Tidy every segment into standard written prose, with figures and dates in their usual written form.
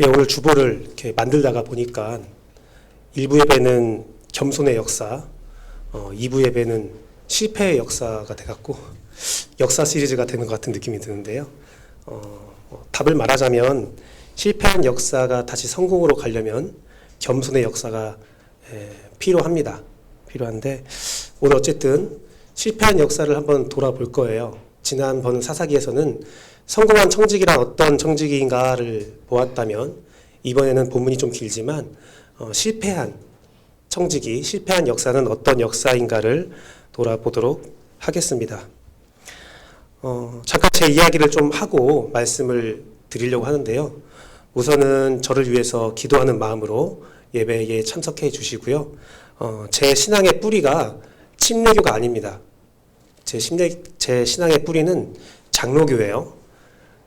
예, 오늘 주보를 이렇게 만들다가 보니까 1부 예배는 겸손의 역사, 2부 예배는 실패의 역사가 돼갖고 역사 시리즈가 되는 것 같은 느낌이 드는데요. 답을 말하자면 실패한 역사가 다시 성공으로 가려면 겸손의 역사가 필요합니다. 필요한데 오늘 어쨌든 실패한 역사를 한번 돌아볼 거예요. 지난번 사사기에서는 성공한 청지기란 어떤 청지기인가를 보았다면 이번에는 본문이 좀 길지만 실패한 청지기, 실패한 역사는 어떤 역사인가를 돌아보도록 하겠습니다. 잠깐 제 이야기를 좀 하고 말씀을 드리려고 하는데요. 우선은 저를 위해서 기도하는 마음으로 예배에 참석해 주시고요. 제 신앙의 뿌리가 침례교가 아닙니다. 제 신앙의 뿌리는 장로교예요.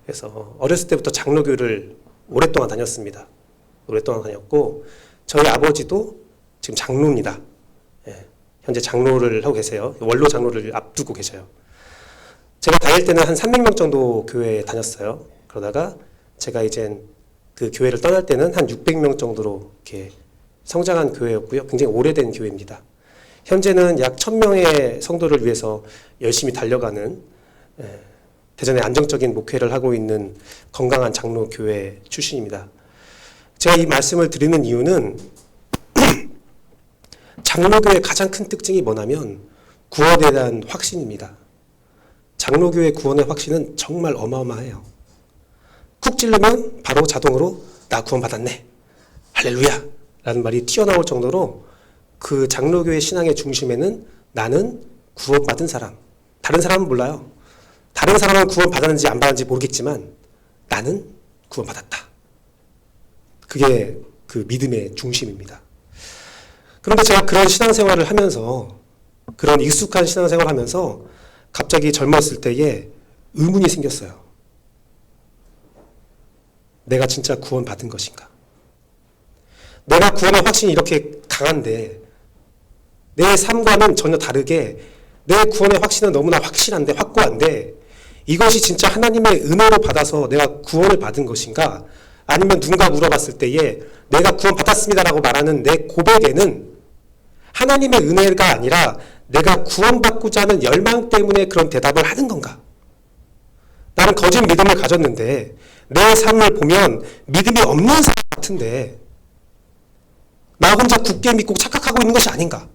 그래서 어렸을 때부터 장로교를 오랫동안 다녔습니다. 오랫동안 다녔고 저희 아버지도 지금 장로입니다. 현재 장로를 하고 계세요. 원로 장로를 앞두고 계셔요. 제가 다닐 때는 한 300명 정도 교회에 다녔어요. 그러다가 제가 이제 그 교회를 떠날 때는 한 600명 정도로 이렇게 성장한 교회였고요. 굉장히 오래된 교회입니다. 현재는 약 1000명의 성도를 위해서 열심히 달려가는 대전에 안정적인 목회를 하고 있는 건강한 장로교회 출신입니다. 제가 이 말씀을 드리는 이유는 장로교회의 가장 큰 특징이 뭐냐면 구원에 대한 확신입니다. 장로교회 구원의 확신은 정말 어마어마해요. 쿡 찌르면 바로 자동으로 나 구원받았네. 할렐루야! 라는 말이 튀어나올 정도로 그 장로교회 신앙의 중심에는 나는 구원받은 사람. 다른 사람은 몰라요. 다른 사람은 구원받았는지 안 받았는지 모르겠지만 나는 구원받았다. 그게 그 믿음의 중심입니다. 그런데 제가 그런 신앙생활을 하면서 그런 익숙한 신앙생활을 하면서 갑자기 젊었을 때에 의문이 생겼어요. 내가 진짜 구원받은 것인가? 내가 구원의 확신이 이렇게 강한데 내 삶과는 전혀 다르게 내 구원의 확신은 너무나 확실한데 확고한데 이것이 진짜 하나님의 은혜로 받아서 내가 구원을 받은 것인가? 아니면 누군가 물어봤을 때에 내가 구원받았습니다라고 말하는 내 고백에는 하나님의 은혜가 아니라 내가 구원받고자 하는 열망 때문에 그런 대답을 하는 건가? 나는 거짓 믿음을 가졌는데 내 삶을 보면 믿음이 없는 사람 같은데 나 혼자 굳게 믿고 착각하고 있는 것이 아닌가?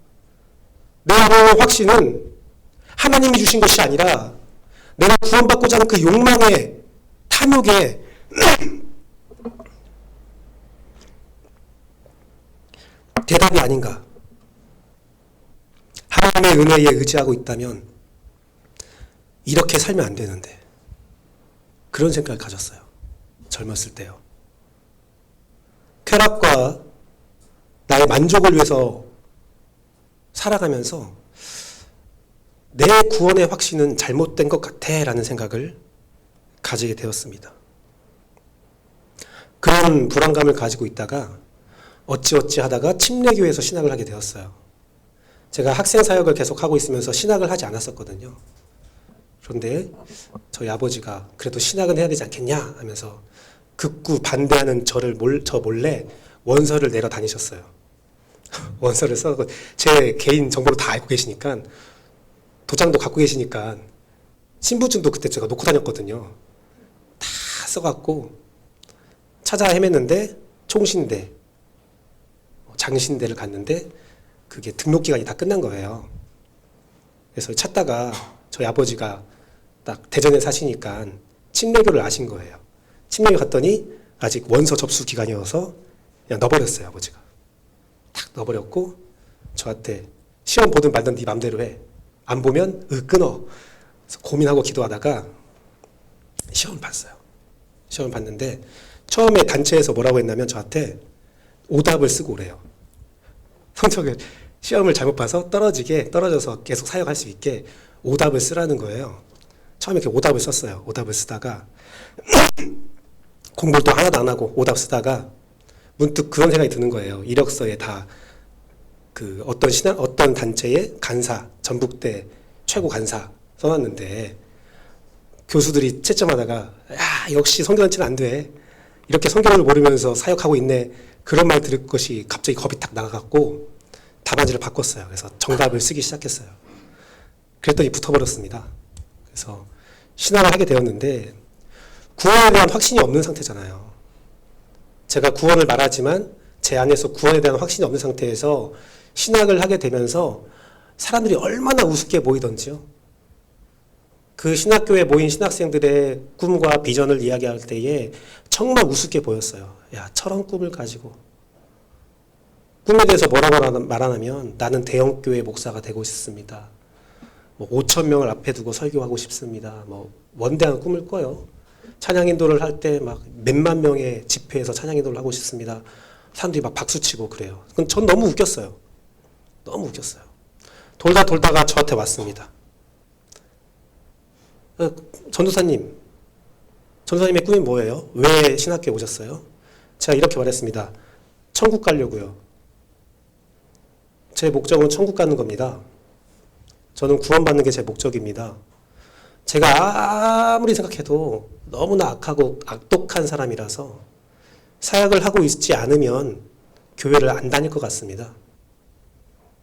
내 구원의 확신은 하나님이 주신 것이 아니라 내가 구원받고자 하는 그 욕망에 탐욕에 대답이 아닌가? 하나님의 은혜에 의지하고 있다면 이렇게 살면 안 되는데 그런 생각을 가졌어요. 젊었을 때요. 쾌락과 나의 만족을 위해서 살아가면서 내 구원의 확신은 잘못된 것 같아 라는 생각을 가지게 되었습니다. 그런 불안감을 가지고 있다가 어찌어찌 하다가 침례교회에서 신학을 하게 되었어요. 제가 학생 사역을 계속 하고 있으면서 신학을 하지 않았었거든요. 그런데 저희 아버지가 그래도 신학은 해야 되지 않겠냐 하면서 극구 반대하는 저 몰래 원서를 내려 다니셨어요. 원서를 써서 제 개인 정보를 다 알고 계시니까 도장도 갖고 계시니까 신분증도 그때 제가 놓고 다녔거든요. 다 써갖고 찾아 헤맸는데 총신대, 장신대를 갔는데 그게 등록 기간이 다 끝난 거예요. 그래서 찾다가 저희 아버지가 딱 대전에 사시니까 침례교를 아신 거예요. 침례교 갔더니 아직 원서 접수 기간이어서 그냥 넣어버렸어요, 아버지가. 탁 넣어버렸고 저한테 시험 보든 말든 네 맘대로 해. 안 보면 끊어. 그래서 고민하고 기도하다가 시험을 봤어요. 시험을 봤는데 처음에 단체에서 뭐라고 했냐면 저한테 오답을 쓰고 오래요. 성적을 시험을 잘못 봐서 떨어져서 계속 사역할 수 있게 오답을 쓰라는 거예요. 처음에 이렇게 오답을 썼어요. 오답을 쓰다가 공부를 또 하나도 안 하고 오답 쓰다가 문득 그런 생각이 드는 거예요. 이력서에 다 그 어떤 단체의 간사, 전북대 최고 간사 써놨는데 교수들이 채점하다가 야 역시 선교단체는 안 돼. 이렇게 성경을 모르면서 사역하고 있네. 그런 말 들을 것이 갑자기 겁이 탁 나가갖고 답안지를 바꿨어요. 그래서 정답을 쓰기 시작했어요. 그랬더니 붙어버렸습니다. 그래서 신앙을 하게 되었는데 구원에 대한 확신이 없는 상태잖아요. 제가 구원을 말하지만 제 안에서 구원에 대한 확신이 없는 상태에서 신학을 하게 되면서 사람들이 얼마나 우습게 보이던지요. 그 신학교에 모인 신학생들의 꿈과 비전을 이야기할 때에 정말 우습게 보였어요. 야, 저런 꿈을 가지고. 꿈에 대해서 뭐라고 말하냐면 나는 대형교회 목사가 되고 싶습니다. 5천 명을 앞에 두고 설교하고 싶습니다. 원대한 꿈을 꿔요. 찬양인도를 할 때 막 몇만 명의 집회에서 찬양인도를 하고 싶습니다. 사람들이 막 박수치고 그래요. 그건 전 너무 웃겼어요. 너무 웃겼어요. 돌다가 저한테 왔습니다. 전도사님의 꿈이 뭐예요? 왜 신학교에 오셨어요? 제가 이렇게 말했습니다. 천국 가려고요. 제 목적은 천국 가는 겁니다. 저는 구원받는 게 제 목적입니다. 제가 아무리 생각해도 너무나 악하고 악독한 사람이라서 사역을 하고 있지 않으면 교회를 안 다닐 것 같습니다.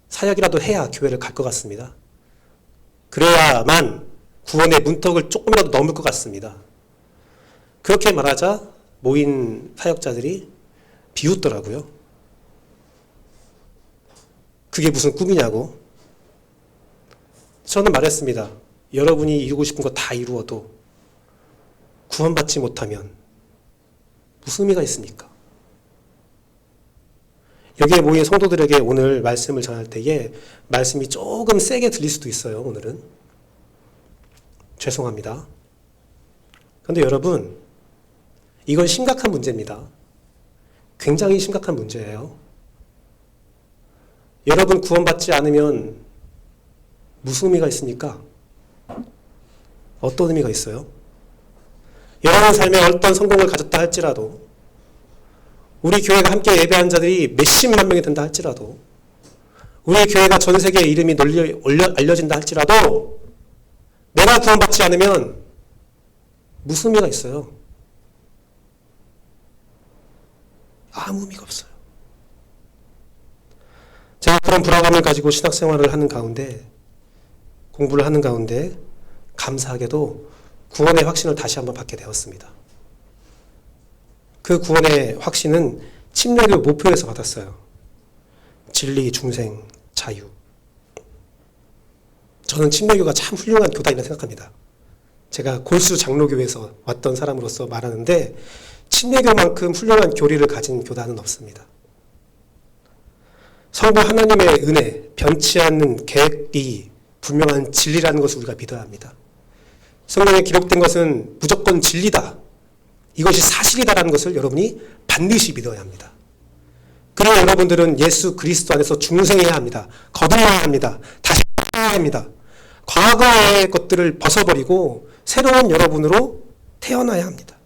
사역이라도 해야 교회를 갈 것 같습니다. 그래야만 구원의 문턱을 조금이라도 넘을 것 같습니다. 그렇게 말하자 모인 사역자들이 비웃더라고요. 그게 무슨 꿈이냐고. 저는 말했습니다. 여러분이 이루고 싶은 거 다 이루어도 구원받지 못하면 무슨 의미가 있습니까? 여기에 모인 성도들에게 오늘 말씀을 전할 때에 말씀이 조금 세게 들릴 수도 있어요. 오늘은. 죄송합니다. 그런데 여러분, 이건 심각한 문제입니다. 굉장히 심각한 문제예요. 여러분 구원받지 않으면 무슨 의미가 있습니까? 어떤 의미가 있어요? 여러분 삶에 어떤 성공을 가졌다 할지라도, 우리 교회가 함께 예배한 자들이 몇십만 명이 된다 할지라도, 우리 교회가 전 세계에 이름이 널리 알려진다 할지라도 내가 구원받지 않으면 무슨 의미가 있어요? 아무 의미가 없어요. 제가 그런 불안감을 가지고 신학생활을 하는 가운데, 공부를 하는 가운데 감사하게도 구원의 확신을 다시 한번 받게 되었습니다. 그 구원의 확신은 침례교 목표에서 받았어요. 진리, 중생, 자유. 저는 침례교가 참 훌륭한 교단이라 생각합니다. 제가 골수 장로교에서 왔던 사람으로서 말하는데 침례교만큼 훌륭한 교리를 가진 교단은 없습니다. 성부 하나님의 은혜, 변치 않는 계획이 분명한 진리라는 것을 우리가 믿어야 합니다. 성경에 기록된 것은 무조건 진리다. 이것이 사실이다라는 것을 여러분이 반드시 믿어야 합니다. 그리고 여러분들은 예수 그리스도 안에서 중생해야 합니다. 거듭나야 합니다. 다시 태어나야 합니다. 과거의 것들을 벗어버리고 새로운 여러분으로 태어나야 합니다.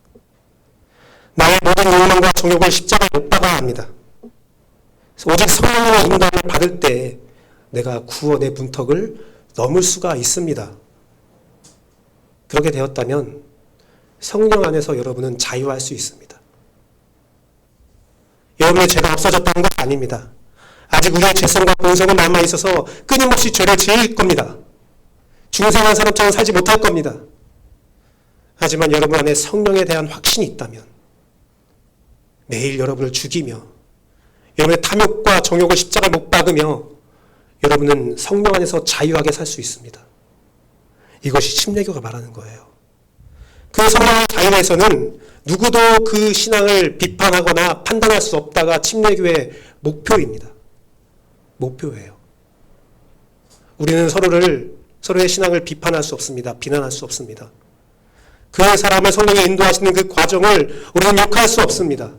나의 모든 욕망과 정욕을 십자가에 못 박아야 합니다. 오직 성령의 인간을 받을 때 내가 구원의 문턱을 넘을 수가 있습니다. 그렇게 되었다면 성령 안에서 여러분은 자유할 수 있습니다. 여러분의 죄가 없어졌다는 건 아닙니다. 아직 우리의 죄성과 본성은 남아있어서 끊임없이 죄를 지을 겁니다. 중생한 사람처럼 살지 못할 겁니다. 하지만 여러분 안에 성령에 대한 확신이 있다면 매일 여러분을 죽이며 여러분의 탐욕과 정욕을 십자가에 못 박으며 여러분은 성령 안에서 자유하게 살 수 있습니다. 이것이 침례교가 말하는 거예요. 그 성령의 자유에서는 누구도 그 신앙을 비판하거나 판단할 수 없다가 침례교의 목표입니다. 목표예요. 우리는 서로의 신앙을 비판할 수 없습니다. 비난할 수 없습니다. 그 사람을 성령이 인도하시는 그 과정을 우리는 욕할 수 없습니다.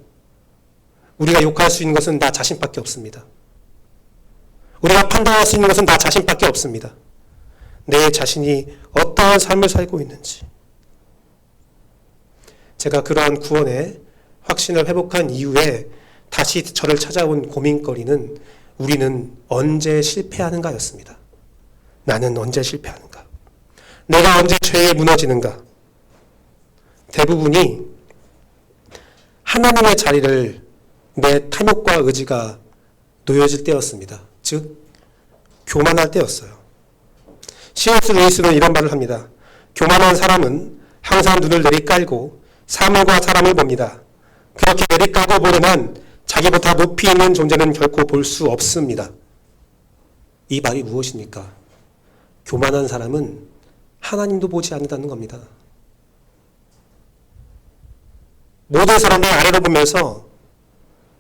우리가 욕할 수 있는 것은 나 자신밖에 없습니다. 우리가 판단할 수 있는 것은 나 자신밖에 없습니다. 내 자신이 어떠한 삶을 살고 있는지. 제가 그러한 구원의 확신을 회복한 이후에 다시 저를 찾아온 고민거리는 우리는 언제 실패하는가였습니다. 나는 언제 실패하는가? 내가 언제 죄에 무너지는가? 대부분이 하나님의 자리를 내 탐욕과 의지가 놓여질 때였습니다. 즉 교만할 때였어요. C.S. 루이스는 이런 말을 합니다. 교만한 사람은 항상 눈을 내리깔고 사물과 사람을 봅니다. 그렇게 내리깔고 보려면 자기보다 높이 있는 존재는 결코 볼 수 없습니다. 이 말이 무엇입니까? 교만한 사람은 하나님도 보지 않는다는 겁니다. 모든 사람들 아래로 보면서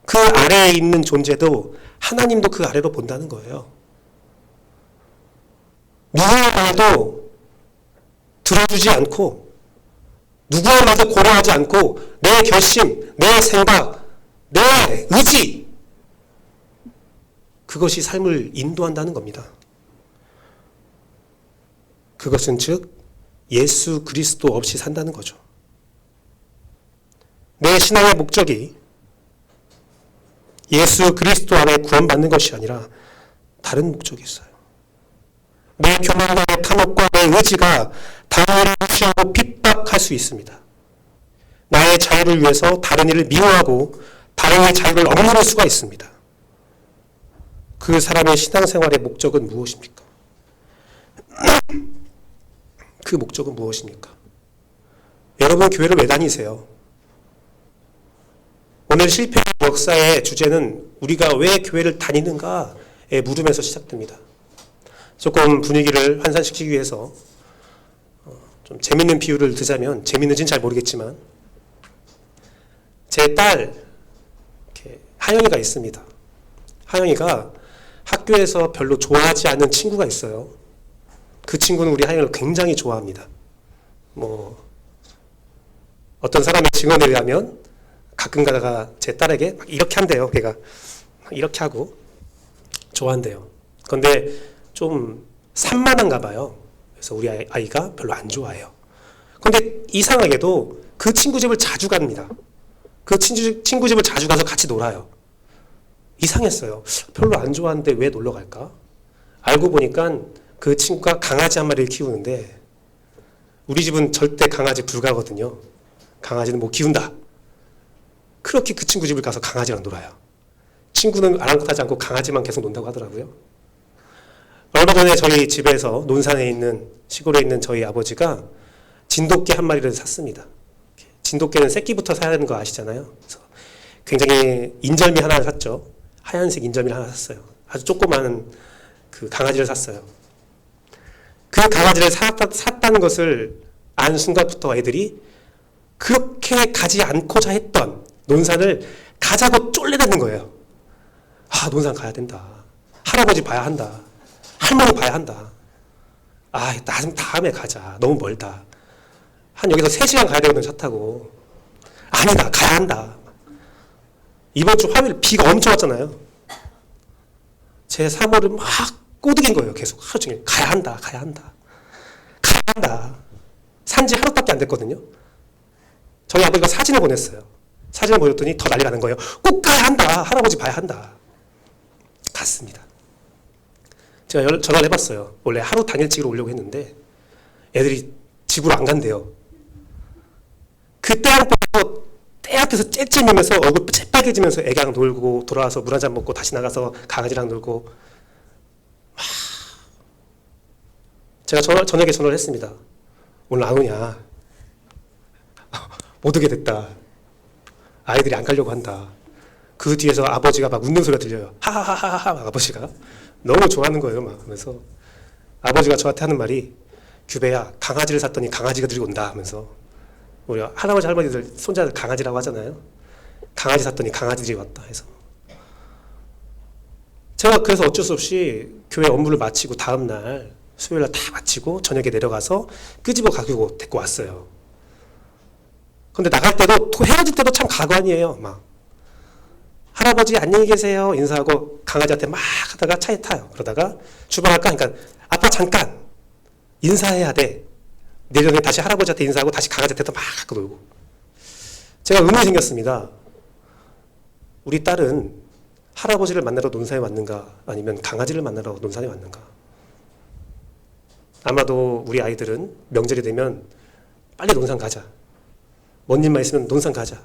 그 아래에 있는 존재도 하나님도 그 아래로 본다는 거예요. 누구의 말도 들어주지 않고 누구의 말도 고려하지 않고 내 결심, 내 생각, 내 의지 그것이 삶을 인도한다는 겁니다. 그것은 즉 예수 그리스도 없이 산다는 거죠. 내 신앙의 목적이 예수 그리스도 안에 구원받는 것이 아니라 다른 목적이 있어요. 내 교만과 내 탐욕과 내 의지가 다른 일을 무시하고 핍박할 수 있습니다. 나의 자유를 위해서 다른 일을 미워하고 다른 이의 자유를 억누를 수가 있습니다. 그 사람의 신앙생활의 목적은 무엇입니까? 그 목적은 무엇입니까? 여러분 교회를 왜 다니세요? 오늘 실패 역사의 주제는 우리가 왜 교회를 다니는가의 물음에서 시작됩니다. 조금 분위기를 환산시키기 위해서 좀 재밌는 비유를 드자면, 재밌는지는 잘 모르겠지만 제 딸 하영이가 있습니다. 하영이가 학교에서 별로 좋아하지 않는 친구가 있어요. 그 친구는 우리 하영이를 굉장히 좋아합니다. 어떤 사람의 증언에 의하면 가끔 가다가 제 딸에게 막 이렇게 한대요. 걔가 이렇게 하고 좋아한대요. 그런데 좀 산만한가 봐요. 그래서 우리 아이가 별로 안 좋아해요. 그런데 이상하게도 그 친구 집을 자주 갑니다. 그 친구 집을 자주 가서 같이 놀아요. 이상했어요. 별로 안 좋아하는데 왜 놀러 갈까? 알고 보니까 그 친구가 강아지 한 마리를 키우는데 우리 집은 절대 강아지 불가거든요. 강아지는 못 키운다. 그렇게 그 친구 집을 가서 강아지랑 놀아요. 친구는 아랑곳하지 않고 강아지만 계속 논다고 하더라고요. 얼마 전에 저희 집에서 논산에 있는 시골에 있는 저희 아버지가 진돗개 한 마리를 샀습니다. 진돗개는 새끼부터 사야 되는 거 아시잖아요. 그래서 굉장히 인절미 하나를 샀죠. 하얀색 인절미를 하나 샀어요. 아주 조그마한 그 강아지를 샀어요. 그 강아지를 샀다는 것을 안 순간부터 애들이 그렇게 가지 않고자 했던 논산을 가자고 쫄래대는 거예요. 아, 논산 가야 된다. 할아버지 봐야 한다. 할머니 봐야 한다. 아, 다음에 가자. 너무 멀다. 한 여기서 3시간 가야 되거든, 차 타고. 아니다, 가야 한다. 이번 주 화요일 비가 엄청 왔잖아요. 제 사모를 막 꼬드긴 거예요. 계속 하루 종일. 가야 한다, 가야 한다. 가야 한다. 산지 하루밖에 안 됐거든요. 저희 아버지가 사진을 보냈어요. 사진을 보냈더니 더 난리 나는 거예요. 꼭 가야 한다. 할아버지 봐야 한다. 갔습니다. 제가 전화를 해봤어요. 원래 하루 당일치기로 오려고 했는데 애들이 집으로 안 간대요. 그 때 앞에서 째째매면서 얼굴 새빨개지면서 애기랑 놀고 돌아와서 물 한잔 먹고 다시 나가서 강아지랑 놀고. 제가 저녁에 전화를 했습니다. 오늘 안 오냐? 못 오게 됐다. 아이들이 안 가려고 한다. 그 뒤에서 아버지가 막 웃는 소리가 들려요. 하하하하 막 아버지가 너무 좋아하는 거예요. 막 하면서 아버지가 저한테 하는 말이, 규배야, 강아지를 샀더니 강아지가 들고 온다 하면서, 우리 할아버지 할머니들 손자들 강아지라고 하잖아요. 강아지 샀더니 강아지들이 왔다 해서 제가 그래서 어쩔 수 없이 교회 업무를 마치고 다음날 수요일날 다 마치고 저녁에 내려가서 끄집어 가지고 데리고 왔어요. 근데 나갈 때도 헤어질 때도 참 가관이에요. 막 할아버지 안녕히 계세요 인사하고 강아지한테 막 하다가 차에 타요. 그러다가 출발할까? 그러니까 아빠 잠깐 인사해야 돼. 내려면 다시 할아버지한테 인사하고 다시 강아지한테 막 갖고 놀고. 제가 의문이 생겼습니다. 우리 딸은 할아버지를 만나러 논산에 왔는가 아니면 강아지를 만나러 논산에 왔는가. 아마도 우리 아이들은 명절이 되면 빨리 논산 가자. 뭔 일만 있으면 논산 가자.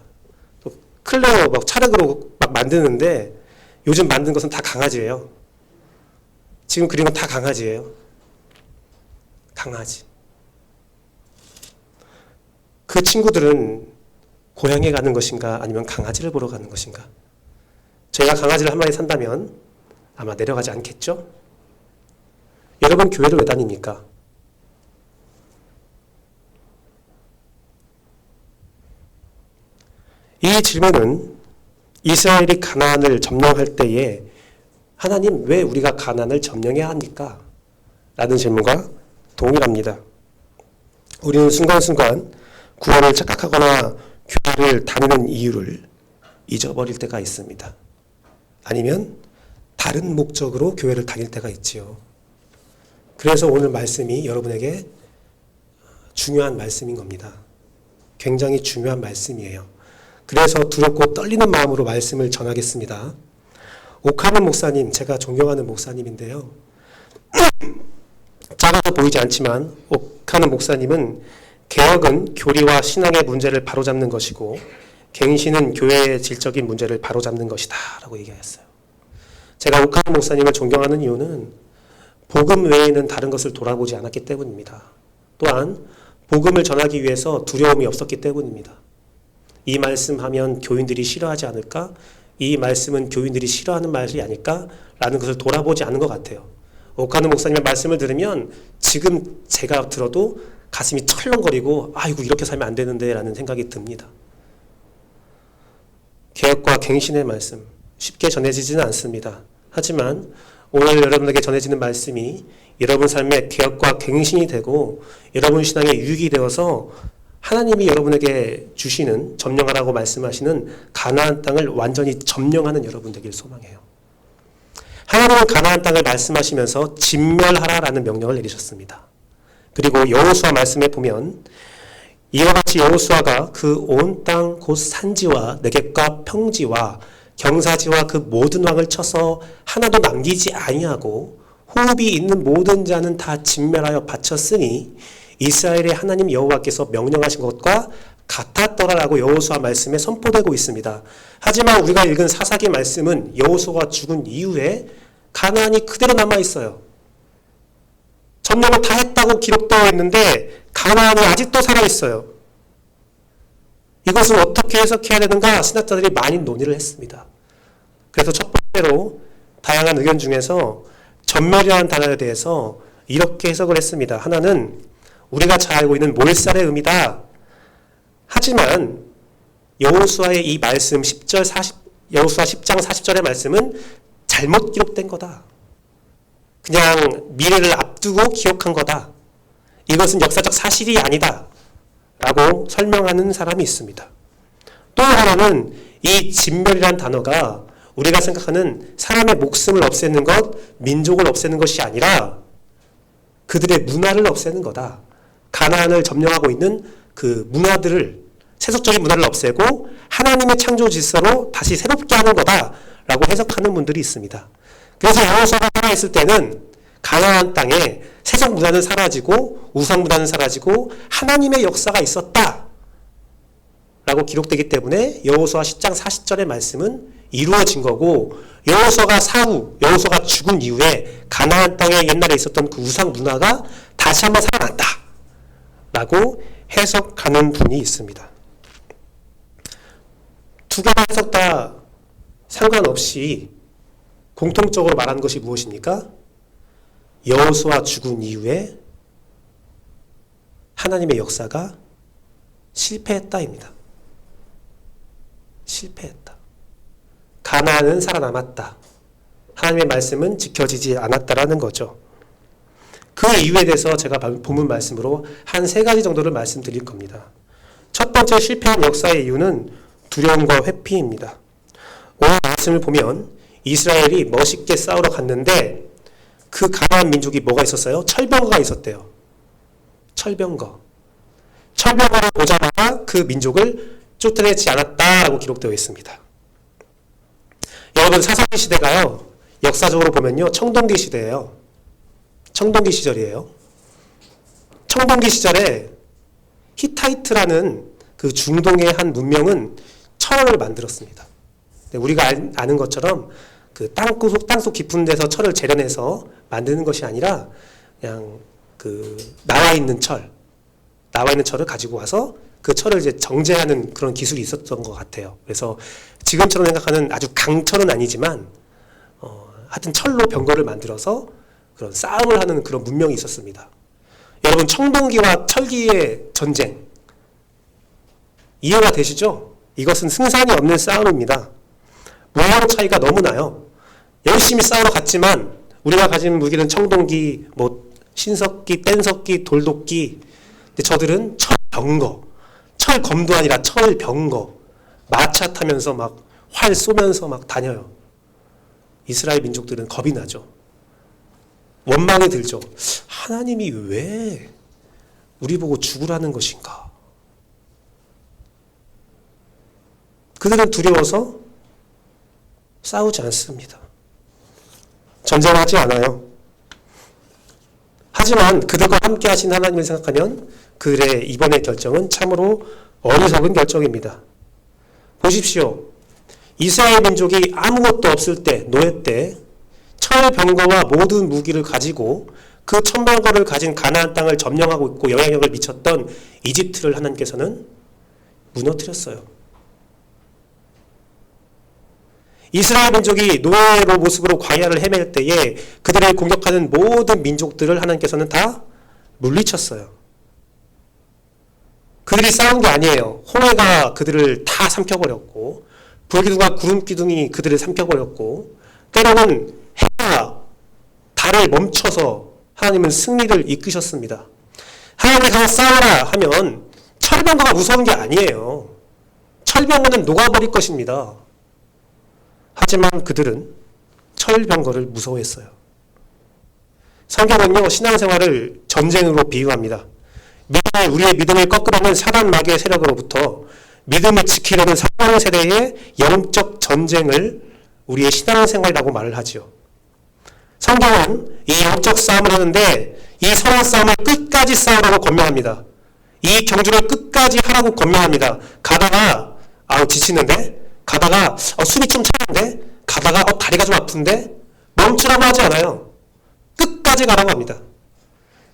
또 클레어 막 찰흙으로 막 만드는데 요즘 만든 것은 다 강아지예요. 지금 그린 건 다 강아지예요. 강아지. 그 친구들은 고향에 가는 것인가 아니면 강아지를 보러 가는 것인가? 저희가 강아지를 한 마리 산다면 아마 내려가지 않겠죠? 여러분 교회를 왜 다닙니까? 이 질문은 이스라엘이 가나안을 점령할 때에 하나님 왜 우리가 가나안을 점령해야 합니까? 라는 질문과 동일합니다. 우리는 순간순간 구원을 착각하거나 교회를 다니는 이유를 잊어버릴 때가 있습니다. 아니면 다른 목적으로 교회를 다닐 때가 있지요. 그래서 오늘 말씀이 여러분에게 중요한 말씀인 겁니다. 굉장히 중요한 말씀이에요. 그래서 두렵고 떨리는 마음으로 말씀을 전하겠습니다. 오카는 목사님, 제가 존경하는 목사님인데요. 작아서 보이지 않지만 오카는 목사님은 개혁은 교리와 신앙의 문제를 바로잡는 것이고 갱신은 교회의 질적인 문제를 바로잡는 것이다 라고 얘기했어요. 제가 오카는 목사님을 존경하는 이유는 복음 외에는 다른 것을 돌아보지 않았기 때문입니다. 또한 복음을 전하기 위해서 두려움이 없었기 때문입니다. 이 말씀하면 교인들이 싫어하지 않을까? 이 말씀은 교인들이 싫어하는 말이 아닐까? 라는 것을 돌아보지 않은 것 같아요. 오카는 목사님의 말씀을 들으면 지금 제가 들어도 가슴이 철렁거리고 아이고 이렇게 살면 안 되는데 라는 생각이 듭니다. 개혁과 갱신의 말씀 쉽게 전해지지는 않습니다. 하지만 오늘 여러분에게 전해지는 말씀이 여러분 삶의 개혁과 갱신이 되고 여러분 신앙에 유익이 되어서 하나님이 여러분에게 주시는 점령하라고 말씀하시는 가나안 땅을 완전히 점령하는 여러분 되길 소망해요. 하나님은 가나안 땅을 말씀하시면서 진멸하라라는 명령을 내리셨습니다. 그리고 여호수아 말씀에 보면 이와 같이 여호수아가 그 온 땅 곧 산지와 내겝과 평지와 경사지와 그 모든 왕을 쳐서 하나도 남기지 아니하고 호흡이 있는 모든 자는 다 진멸하여 바쳤으니 이스라엘의 하나님 여호와께서 명령하신 것과 같았더라라고 여호수아 말씀에 선포되고 있습니다. 하지만 우리가 읽은 사사기 말씀은 여호수아가 죽은 이후에 가나안이 그대로 남아 있어요. 점령을 다 했다고 기록되어 있는데 가나안이 아직도 살아 있어요. 이것을 어떻게 해석해야 되는가 신학자들이 많이 논의를 했습니다. 그래서 첫 번째로 다양한 의견 중에서 전멸이라는 단어에 대해서 이렇게 해석을 했습니다. 하나는 우리가 잘 알고 있는 몰살의 의미다. 하지만 여호수아의 이 말씀 여호수아 10장 40절의 말씀은 잘못 기록된 거다. 그냥 미래를 앞두고 기억한 거다. 이것은 역사적 사실이 아니다. 라고 설명하는 사람이 있습니다. 또 하나는 이 진멸이라는 단어가 우리가 생각하는 사람의 목숨을 없애는 것, 민족을 없애는 것이 아니라 그들의 문화를 없애는 거다. 가나안을 점령하고 있는 그 문화들을, 세속적인 문화를 없애고 하나님의 창조 질서로 다시 새롭게 하는 거다라고 해석하는 분들이 있습니다. 그래서 여호수아가 살아있을 때는 가나안 땅에 세속 문화는 사라지고 우상 문화는 사라지고 하나님의 역사가 있었다 라고 기록되기 때문에 여호수아 10장 40절의 말씀은 이루어진 거고 여호수아가 죽은 이후에 가나안 땅에 옛날에 있었던 그 우상 문화가 다시 한번 살아난다 라고 해석하는 분이 있습니다. 두 개의 해석 다 상관없이 공통적으로 말하는 것이 무엇입니까? 여호수아 죽은 이후에 하나님의 역사가 실패했다입니다. 실패했다. 가나안은 살아남았다. 하나님의 말씀은 지켜지지 않았다라는 거죠. 그 이유에 대해서 제가 본문 말씀으로 한 세 가지 정도를 말씀드릴 겁니다. 첫 번째 실패한 역사의 이유는 두려움과 회피입니다. 오늘 말씀을 보면 이스라엘이 멋있게 싸우러 갔는데 그 가나안 민족이 뭐가 있었어요? 철병거가 있었대요. 철병거. 철병거를 보자마자 그 민족을 쫓아내지 않았다라고 기록되어 있습니다. 여러분 사사기 시대가요. 역사적으로 보면요. 청동기 시대예요. 청동기 시절이에요. 청동기 시절에 히타이트라는 그 중동의 한 문명은 철을 만들었습니다. 우리가 아는 것처럼 그 땅속 깊은 데서 철을 재련해서 만드는 것이 아니라 그냥 그 나와 있는 철을 가지고 와서 그 철을 이제 정제하는 그런 기술이 있었던 것 같아요. 그래서 지금처럼 생각하는 아주 강철은 아니지만 하여튼 철로 병거를 만들어서 그런 싸움을 하는 그런 문명이 있었습니다. 여러분, 청동기와 철기의 전쟁 이해가 되시죠? 이것은 승산이 없는 싸움입니다. 물량 차이가 너무 나요. 열심히 싸우러 갔지만 우리가 가진 무기는 청동기, 신석기, 뗀석기, 돌도끼. 근데 저들은 철병거, 철검도 아니라 철병거, 마차 타면서 막 활 쏘면서 막 다녀요. 이스라엘 민족들은 겁이 나죠. 원망이 들죠. 하나님이 왜 우리 보고 죽으라는 것인가? 그들은 두려워서 싸우지 않습니다. 전쟁하지 않아요. 하지만 그들과 함께 하신 하나님을 생각하면 그들의 이번의 결정은 참으로 어리석은 결정입니다. 보십시오. 이스라엘 민족이 아무것도 없을 때, 노예 때 철병거와 모든 무기를 가지고 그 천병거를 가진 가나안 땅을 점령하고 있고 영향력을 미쳤던 이집트를 하나님께서는 무너뜨렸어요. 이스라엘 민족이 노예로 모습으로 광야를 헤맬 때에 그들을 공격하는 모든 민족들을 하나님께서는 다 물리쳤어요. 그들이 싸운 게 아니에요. 홍해가 그들을 다 삼켜버렸고 불기둥과 구름기둥이 그들을 삼켜버렸고 때로는 해가 달을 멈춰서 하나님은 승리를 이끄셨습니다. 하나님이 가서 싸워라 하면 철병거가 무서운 게 아니에요. 철병거는 녹아버릴 것입니다. 하지만 그들은 철병거를 무서워했어요. 성경은요, 신앙생활을 전쟁으로 비유합니다. 우리의 믿음을 꺾으려는 사단 마귀의 세력으로부터 믿음을 지키려는 사랑 세대의 영적 전쟁을 우리의 신앙생활이라고 말을 하죠. 성경은 이 영적 싸움을 하는데 이 선한 싸움을 끝까지 싸우라고 권면합니다. 이 경주를 끝까지 하라고 권면합니다. 가다가 지치는데, 가다가 숨이 좀 차는데, 가다가 다리가 좀 아픈데 멈추라고 하지 않아요. 끝까지 가라고 합니다.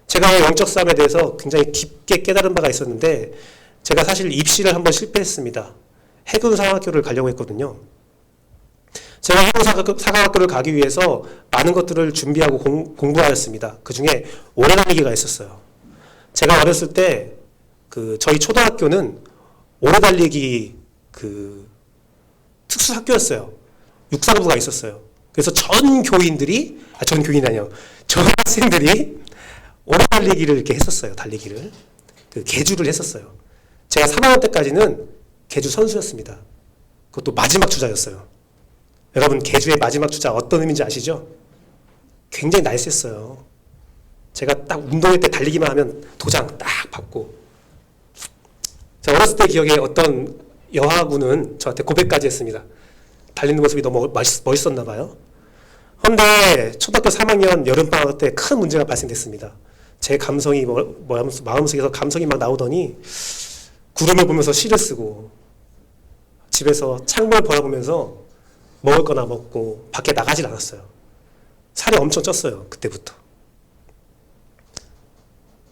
제가 영적 싸움에 대해서 굉장히 깊게 깨달은 바가 있었는데 제가 사실 입시를 한번 실패했습니다. 해군사관학교를 가려고 했거든요. 제가 해군사관학교를 가기 위해서 많은 것들을 준비하고 공부하였습니다. 그 중에 오래 달리기가 있었어요. 제가 어렸을 때 저희 초등학교는 오래 달리기 특수학교였어요. 육상부가 있었어요. 그래서 전 교인이 아니요. 전 학생들이 오래 달리기를 이렇게 했었어요. 달리기를. 계주를 했었어요. 제가 3학년 때까지는 계주 선수였습니다. 그것도 마지막 주자였어요. 여러분, 계주의 마지막 주자 어떤 의미인지 아시죠? 굉장히 날쌔어요. 제가 딱 운동회 때 달리기만 하면 도장 딱 받고. 제가 어렸을 때 기억에 어떤 여하군은 저한테 고백까지 했습니다. 달리는 모습이 너무 멋있었나 봐요. 그런데 초등학교 3학년 여름방학 때 큰 문제가 발생됐습니다. 제 감성이 마음속에서 감성이 막 나오더니 구름을 보면서 시를 쓰고 집에서 창문을 바라보면서 먹을 거나 먹고 밖에 나가질 않았어요. 살이 엄청 쪘어요. 그때부터.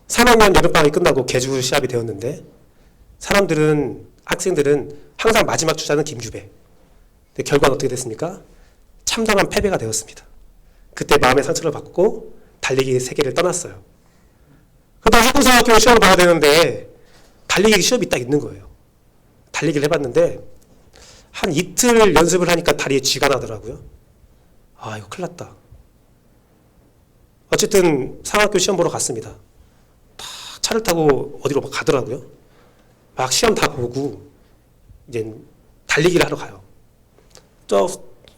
3학년 여름방학이 끝나고 계주 시합이 되었는데 학생들은 항상 마지막 주자는 김규배. 근데 결과는 어떻게 됐습니까? 참담한 패배가 되었습니다. 그때 마음의 상처를 받고 달리기 세계를 떠났어요. 그러다 해군사학교 시험을 봐야 되는데 달리기 시험이 딱 있는 거예요. 달리기를 해봤는데 한 이틀 연습을 하니까 다리에 쥐가 나더라고요. 이거 큰일 났다. 어쨌든 상학교 시험 보러 갔습니다. 다 차를 타고 어디로 가더라고요. 막 시험 다 보고 이제 달리기를 하러 가요. 저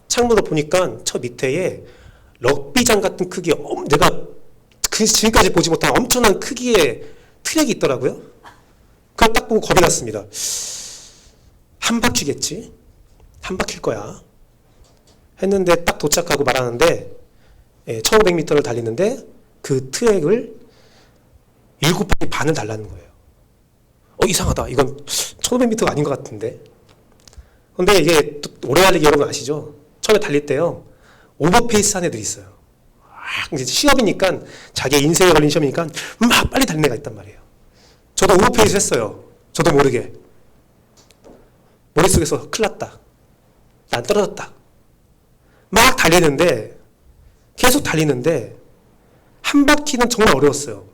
창문으로 보니까 저 밑에 럭비장 같은 크기의 내가 지금까지 보지 못한 엄청난 크기의 트랙이 있더라고요. 그걸 딱 보고 겁이 났습니다. 한 바퀴겠지? 한 바퀴일 거야. 했는데 딱 도착하고 말하는데 1500m를 달리는데 그 트랙을 7바퀴 반을 달라는 거예요. 이상하다. 이건 1500m가 아닌 것 같은데. 근데 이게 또 오래 달리기 여러분 아시죠? 처음에 달릴 때요. 오버페이스 한 애들이 있어요. 이제 시험이니까 자기 인생에 걸린 시험이니까 막 빨리 달리는 애가 있단 말이에요. 저도 오버페이스 했어요. 저도 모르게. 머릿속에서 큰일 났다. 난 떨어졌다. 막 달리는데 계속 달리는데 한 바퀴는 정말 어려웠어요.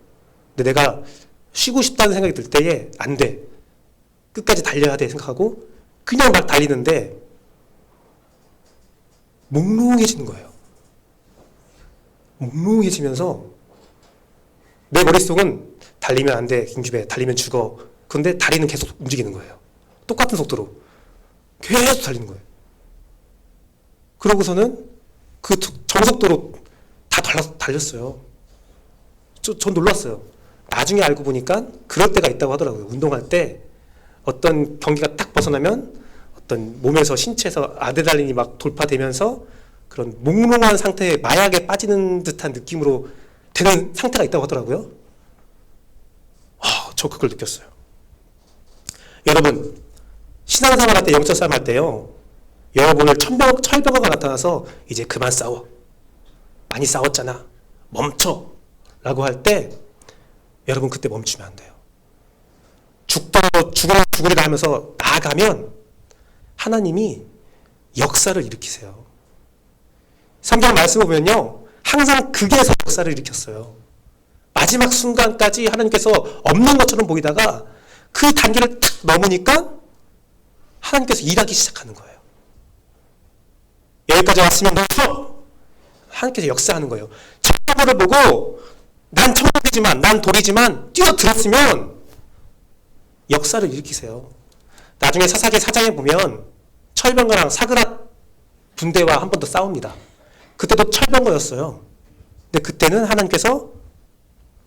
근데 내가 쉬고 싶다는 생각이 들 때에 안 돼. 끝까지 달려야 돼 생각하고 그냥 막 달리는데 몽롱해지는 거예요. 몽롱해지면서 내 머릿속은 달리면 안 돼, 김규배. 달리면 죽어. 근데 다리는 계속 움직이는 거예요. 똑같은 속도로. 계속 달리는 거예요. 그러고서는 그 정속도로 다 달렸어요. 전 놀랐어요. 나중에 알고 보니까 그럴 때가 있다고 하더라고요. 운동할 때 어떤 경기가 딱 벗어나면 어떤 몸에서 신체에서 아드레날린이 막 돌파되면서 그런 몽롱한 상태에 마약에 빠지는 듯한 느낌으로 되는 상태가 있다고 하더라고요. 저 그걸 느꼈어요. 여러분, 신앙생활 할 때, 영적 싸움 할 때요. 여러분을 철벽화가 나타나서 이제 그만 싸워. 많이 싸웠잖아. 멈춰. 라고 할 때 여러분 그때 멈추면 안 돼요. 죽으리라 하면서 나아가면 하나님이 역사를 일으키세요. 성경 말씀을 보면요. 항상 극에서 역사를 일으켰어요. 마지막 순간까지 하나님께서 없는 것처럼 보이다가 그 단계를 탁 넘으니까 하나님께서 일하기 시작하는 거예요. 여기까지 왔으면 멈춰! 하나님께서 역사하는 거예요. 천국을 보고 난 천국이지만 난 돌이지만 뛰어들었으면 역사를 일으키세요. 나중에 사사기 4장에 보면 철병거랑 사그랏 군대와 한 번 더 싸웁니다. 그때도 철병거였어요. 근데 그때는 하나님께서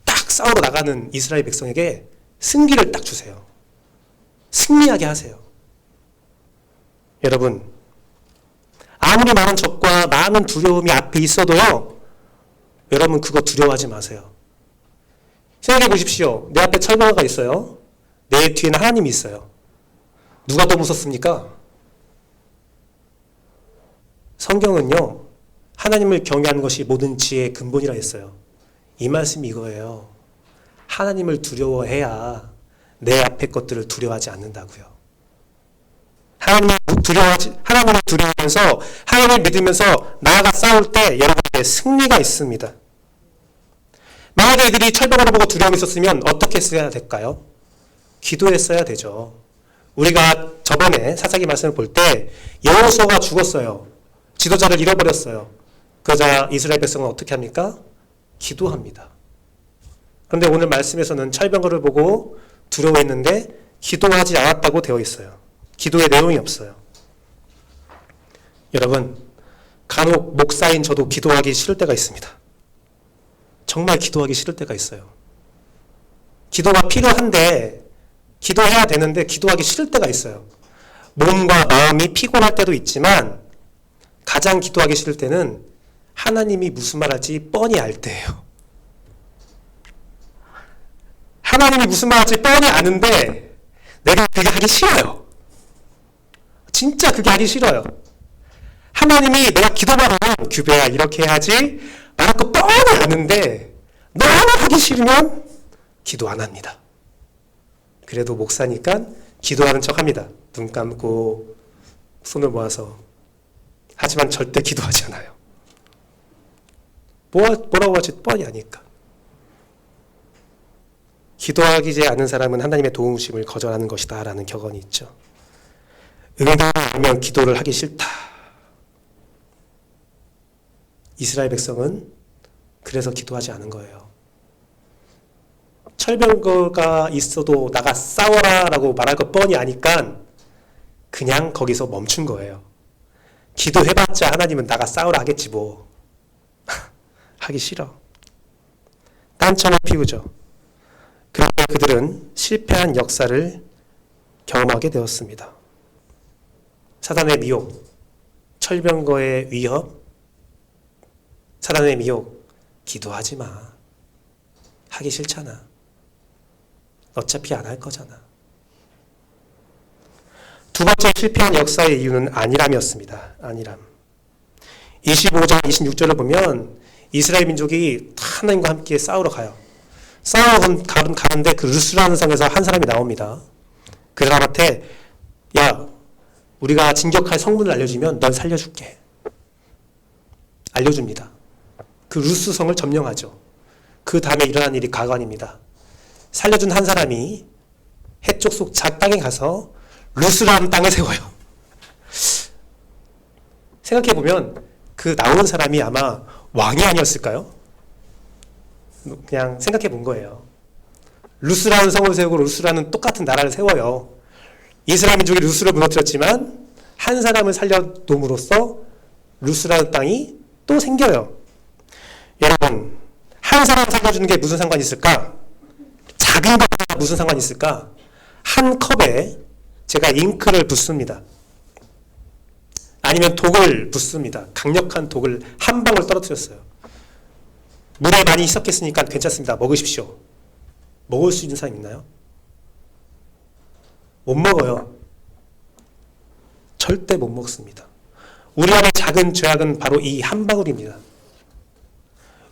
딱 싸우러 나가는 이스라엘 백성에게 승기를 딱 주세요. 승리하게 하세요. 여러분, 아무리 많은 적과 많은 두려움이 앞에 있어도요, 여러분 그거 두려워하지 마세요. 생각해 보십시오. 내 앞에 철병거가 있어요. 내 뒤에는 하나님이 있어요. 누가 더 무섭습니까? 성경은요, 하나님을 경외하는 것이 모든 지혜의 근본이라 했어요. 이 말씀이 이거예요. 하나님을 두려워해야 내 앞의 것들을 두려워하지 않는다고요. 하나님을 두려워하면서 하나님을 믿으면서 나아가 싸울 때 여러분에게 승리가 있습니다. 만약에 이들이 철벽을 보고 두려움이 있었으면 어떻게 했어야 될까요? 기도했어야 되죠. 우리가 저번에 사사기 말씀을 볼 때 여호수아가 죽었어요. 지도자를 잃어버렸어요. 그러자 이스라엘 백성은 어떻게 합니까? 기도합니다. 그런데 오늘 말씀에서는 철병거를 보고 두려워했는데 기도하지 않았다고 되어 있어요. 기도의 내용이 없어요. 여러분, 간혹 목사인 저도 기도하기 싫을 때가 있습니다. 정말 기도하기 싫을 때가 있어요. 기도가 필요한데 기도해야 되는데 기도하기 싫을 때가 있어요. 몸과 마음이 피곤할 때도 있지만 가장 기도하기 싫을 때는 하나님이 무슨 말할지 뻔히 알 때예요. 하나님이 무슨 말할지 뻔히 아는데 내가 그게 하기 싫어요. 진짜 그게 하기 싫어요. 하나님이 내가 기도만 하면 규배야 이렇게 해야지 말할 거 뻔히 아는데 너무 하기 싫으면 기도 안 합니다. 그래도 목사니까 기도하는 척 합니다. 눈 감고 손을 모아서. 하지만 절대 기도하지 않아요. 뭐라고 할지 뻔히 아니까. 기도하지 않는 사람은 하나님의 도우심을 거절하는 것이다 라는 격언이 있죠. 응답을 알면 기도를 하기 싫다. 이스라엘 백성은 그래서 기도하지 않은 거예요. 철병거가 있어도 나가 싸워라 라고 말할 것 뻔히 아니까 그냥 거기서 멈춘 거예요. 기도해봤자 하나님은 나가 싸우라 하겠지 뭐. 하기 싫어. 딴청을 피우죠. 그런데 그들은 실패한 역사를 경험하게 되었습니다. 사단의 미혹, 철병거의 위협, 사단의 미혹, 기도하지 마. 하기 싫잖아. 어차피 안 할 거잖아. 두 번째 실패한 역사의 이유는 안일함이었습니다. 안일함. 25장 26절을 보면 이스라엘 민족이 하나님과 함께 싸우러 가요. 싸우러 가는데 그 루스라는 성에서 한 사람이 나옵니다. 그 사람한테 야, 우리가 진격할 성문을 알려주면 넌 살려줄게. 알려줍니다. 그 루스 성을 점령하죠. 그 다음에 일어난 일이 가관입니다. 살려준 한 사람이 해쪽 속 땅에 가서 루스라는 땅을 세워요. 생각해보면 그 나오는 사람이 아마 왕이 아니었을까요? 그냥 생각해본 거예요. 루스라는 성을 세우고 루스라는 똑같은 나라를 세워요. 이스라엘 민족이 루스를 무너뜨렸지만 한 사람을 살려놓음으로써 루스라는 땅이 또 생겨요. 여러분, 한 사람 살려주는 게 무슨 상관이 있을까? 작은 거랑 무슨 상관이 있을까? 한 컵에 제가 잉크를 붓습니다. 아니면 독을 붓습니다. 강력한 독을 한 방울 떨어뜨렸어요. 물에 많이 섞였으니까 괜찮습니다. 먹으십시오. 먹을 수 있는 사람 있나요? 못 먹어요. 절대 못 먹습니다. 우리 안에 작은 죄악은 바로 이 한 방울입니다.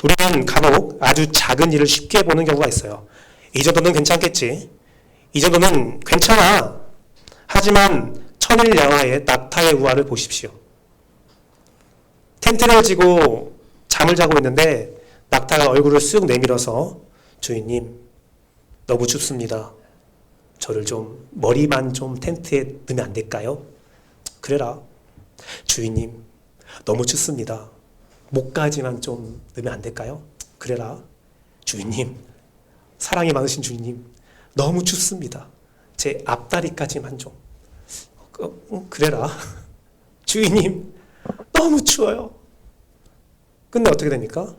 우리는 간혹 아주 작은 일을 쉽게 보는 경우가 있어요. 이 정도는 괜찮겠지. 이 정도는 괜찮아. 하지만 천일 야화의 낙타의 우화를 보십시오. 텐트를 지고 잠을 자고 있는데 낙타가 얼굴을 쓱 내밀어서 주인님 너무 춥습니다. 저를 좀 머리만 좀 텐트에 넣으면 안 될까요? 그래라. 주인님 너무 춥습니다. 목까지만 좀 넣으면 안 될까요? 그래라. 주인님 사랑이 많으신 주인님 너무 춥습니다. 제 앞다리까지만 좀 그래라. 주인님 너무 추워요. 근데 어떻게 됩니까?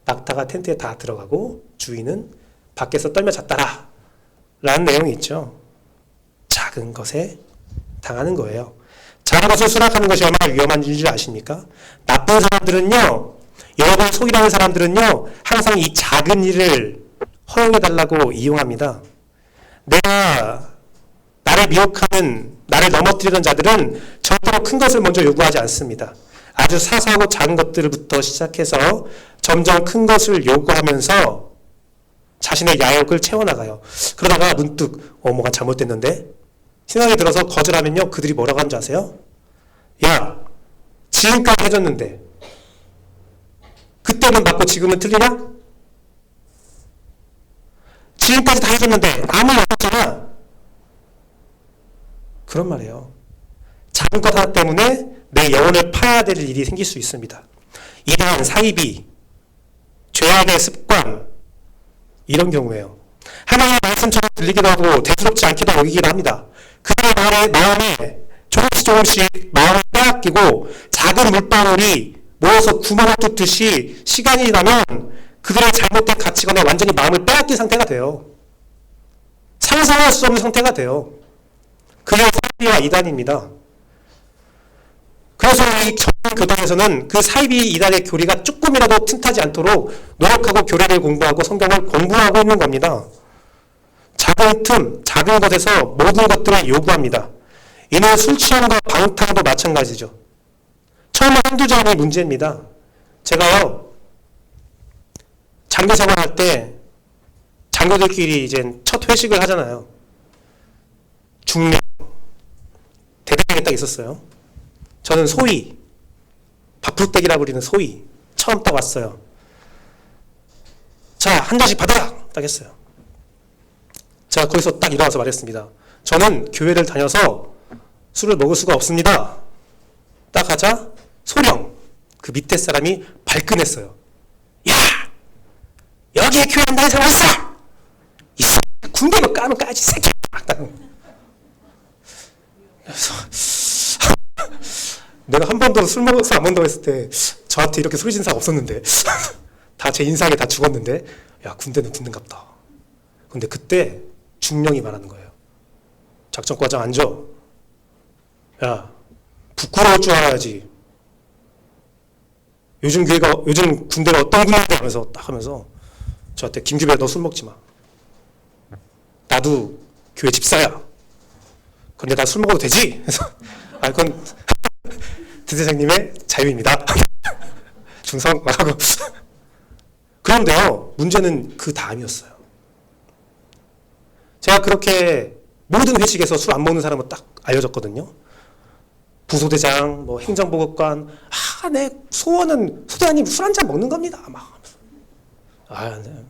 낙타가 텐트에 다 들어가고 주인은 밖에서 떨며 잤다라 라는 내용이 있죠. 작은 것에 당하는 거예요. 작은 것을 수락하는 것이 얼마나 위험한 줄 아십니까? 나쁜 사람들은요, 여러분 속이라는 사람들은요, 항상 이 작은 일을 허용해달라고 이용합니다. 내가 나를 미혹하는, 나를 넘어뜨리는 자들은 절대로 큰 것을 먼저 요구하지 않습니다. 아주 사소하고 작은 것들부터 시작해서 점점 큰 것을 요구하면서 자신의 야욕을 채워나가요. 그러다가 문득 뭐가 잘못됐는데 생각이 들어서 거절하면요, 그들이 뭐라고 하는 줄 아세요? 야, 지금까지 해줬는데 그때는 맞고 지금은 틀리냐? 지금까지 다 해줬는데 아무 일 없었잖아. 그런 말이에요. 작은 것 하나 때문에 내 영혼을 파야 될 일이 생길 수 있습니다. 이단, 사이비, 죄악의 습관, 이런 경우에요. 하나님의 말씀처럼 들리기도 하고 대수롭지 않게도 여기기도 합니다. 그들의 마음에 조금씩 마음을 빼앗기고 작은 물방울이 모여서 구멍을 뚫듯이 시간이 지나면 그들의 잘못된 가치관에 완전히 마음을 빼앗긴 상태가 돼요. 상상할 수 없는 상태가 돼요. 그게 사이비와 이단입니다. 그래서 이 전교단에서는 그 사이비 이단의 교리가 조금이라도 틈타지 않도록 노력하고 교리를 공부하고 성경을 공부하고 있는 겁니다. 작은 틈, 작은 것에서 모든 것들을 요구합니다. 이는 술 취함과 방탕도 마찬가지죠. 처음에 한두 잔이 문제입니다. 제가요, 장교 생활할 때 장교들끼리 이제 첫 회식을 하잖아요. 중령, 대대장이 딱 있었어요. 저는 소위, 밥풀떼기라고 부리는 소위, 처음 딱 왔어요. 자, 한 잔씩 받아라! 딱 했어요. 제가 거기서 딱 일어나서 말했습니다. 저는 교회를 다녀서 술을 먹을 수가 없습니다. 딱 하자 소령, 그 밑에 사람이 발끈했어요. 야! 여기에 교회 한 달에서 왔어! 이 새끼 군대만 까면 까지 새끼! 그래서 내가 한 번도 술 먹어서 안 먹는다고 했을 때 저한테 이렇게 소리 지는 사람 없었는데 다 제 인상에 다 죽었는데 야, 군대는 군대인갑다. 근데 그때 중령이 말하는 거예요. 작전과장 앉아. 야, 부끄러울 줄 알아야지. 요즘 군대가 어떤 군대인가 하면서 딱 하면서 저한테 김규배 너 술 먹지 마. 나도 교회 집사야. 근데 나 술 먹어도 되지? 그래서 그건 대대장님의 자유입니다. 중성 하고. 그런데요, 문제는 그 다음이었어요. 제가 그렇게 모든 회식에서 술 안 먹는 사람은 딱 알려졌거든요. 부소대장, 뭐 행정보급관, 내 소원은 소대장님 술 한 잔 먹는 겁니다. 막. 네.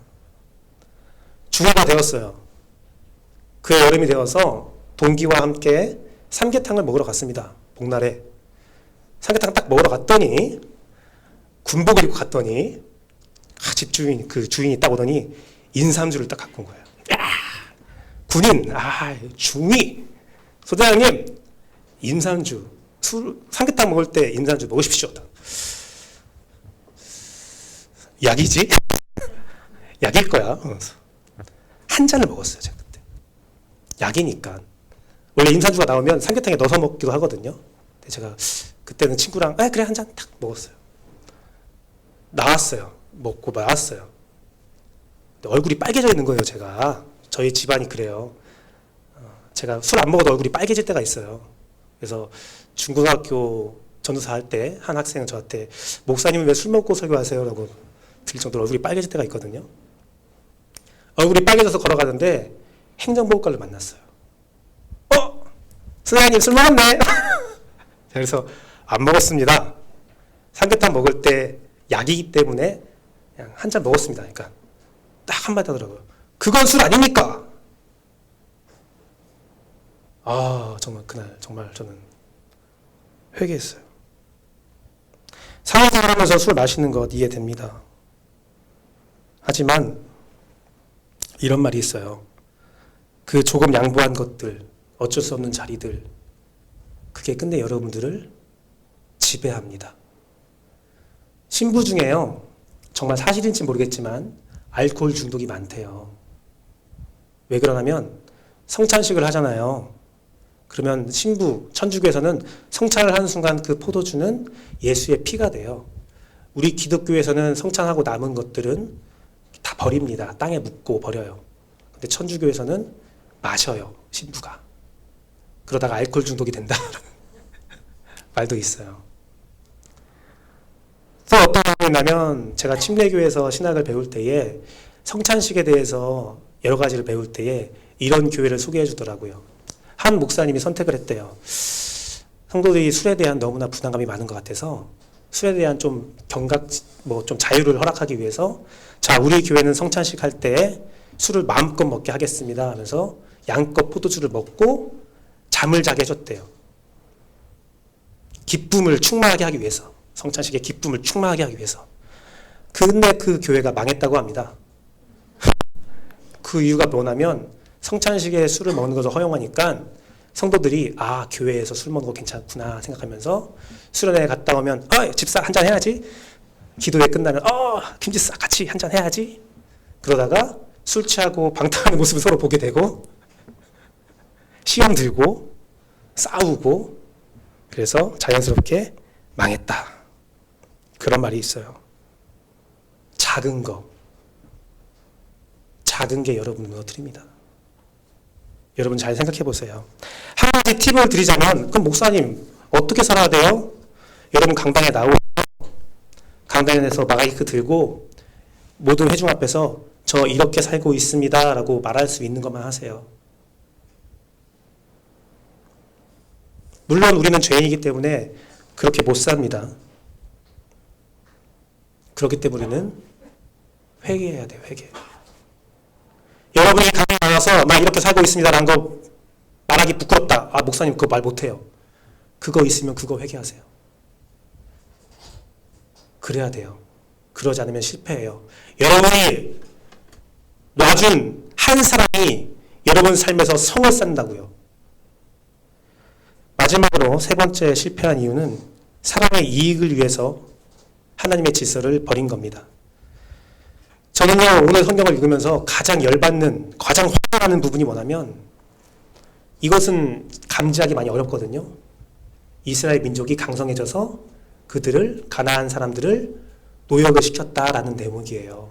주례가 되었어요. 그 여름이 되어서 동기와 함께 삼계탕을 먹으러 갔습니다. 복날에. 삼계탕 딱 먹으러 갔더니, 군복을 입고 갔더니, 집주인, 그 주인이 딱 오더니, 인삼주를 딱 갖고 온 거예요. 군인, 중위, 소대장님, 인삼주, 삼계탕 먹을 때 인삼주 먹으십시오. 약이지? 약일 거야. 한 잔을 먹었어요, 제가 그때. 약이니까. 원래 인삼주가 나오면 삼계탕에 넣어서 먹기도 하거든요. 근데 제가 그때는 친구랑, 그래, 한 잔 딱 먹었어요. 나왔어요. 먹고 나왔어요. 근데 얼굴이 빨개져 있는 거예요, 제가. 저희 집안이 그래요. 제가 술 안 먹어도 얼굴이 빨개질 때가 있어요. 그래서 중고등학교 전도사 할 때 한 학생은 저한테 목사님은 왜 술 먹고 설교하세요? 라고 들릴 정도로 얼굴이 빨개질 때가 있거든요. 얼굴이 빨개져서 걸어가는데 행정보급관을 만났어요. 선생님 술 먹었네. 그래서 안 먹었습니다. 삼계탕 먹을 때 약이기 때문에 그냥 한 잔 먹었습니다. 그러니까 딱 한마디 하더라고요. 그건 술 아닙니까? 정말 그날 정말 저는 회개했어요. 사회생활 하면서 술 마시는 것 이해됩니다. 하지만 이런 말이 있어요. 그 조금 양보한 것들, 어쩔 수 없는 자리들, 그게 끝내 여러분들을 지배합니다. 신부 중에요, 정말 사실인지 모르겠지만 알코올 중독이 많대요. 왜 그러냐면 성찬식을 하잖아요. 그러면 신부, 천주교에서는 성찬을 하는 순간 그 포도주는 예수의 피가 돼요. 우리 기독교에서는 성찬하고 남은 것들은 다 버립니다. 땅에 묻고 버려요. 근데 천주교에서는 마셔요, 신부가. 그러다가 알코올 중독이 된다. 말도 있어요. 또 어떤 경우가 있냐면 제가 침례교회에서 신학을 배울 때에 성찬식에 대해서 여러 가지를 배울 때에 이런 교회를 소개해 주더라고요. 한 목사님이 선택을 했대요. 성도들이 술에 대한 너무나 부담감이 많은 것 같아서 술에 대한 좀 좀 자유를 허락하기 위해서 우리 교회는 성찬식 할 때 술을 마음껏 먹게 하겠습니다 하면서 양껏 포도주를 먹고 잠을 자게 해줬대요. 기쁨을 충만하게 하기 위해서, 성찬식의 기쁨을 충만하게 하기 위해서. 근데 그 교회가 망했다고 합니다. 그 이유가 뭐냐면 성찬식에 술을 먹는 것을 허용하니까 성도들이 교회에서 술 먹는 거 괜찮구나 생각하면서 수련회에 갔다 오면 집사 한잔 해야지, 기도회 끝나면 김집사 같이 한잔 해야지, 그러다가 술 취하고 방탕하는 모습을 서로 보게 되고 시험 들고 싸우고, 그래서 자연스럽게 망했다. 그런 말이 있어요. 작은 게 여러분을 무너뜨립니다. 여러분 잘 생각해 보세요. 한 가지 팁을 드리자면, 그럼 목사님 어떻게 살아야 돼요? 여러분 강당에 나오고 강당에서 마이크 들고 모든 회중 앞에서 저 이렇게 살고 있습니다 라고 말할 수 있는 것만 하세요. 물론 우리는 죄인이기 때문에 그렇게 못 삽니다. 그렇기 때문에 우리는 회개해야 돼요. 회개. 여러분이 강에 나와서 나 이렇게 살고 있습니다라는 거 말하기 부끄럽다. 목사님 그거 말 못해요. 그거 있으면 그거 회개하세요. 그래야 돼요. 그러지 않으면 실패해요. 여러분이 놔준 한 사람이 여러분 삶에서 성을 쌓는다고요. 마지막으로 세 번째 실패한 이유는 사람의 이익을 위해서 하나님의 질서를 버린 겁니다. 저는요, 오늘 성경을 읽으면서 가장 열받는, 가장 화가 나는 부분이 뭐냐면, 이것은 감지하기 많이 어렵거든요. 이스라엘 민족이 강성해져서 그들을, 가나안 사람들을 노역을 시켰다라는 대목이에요.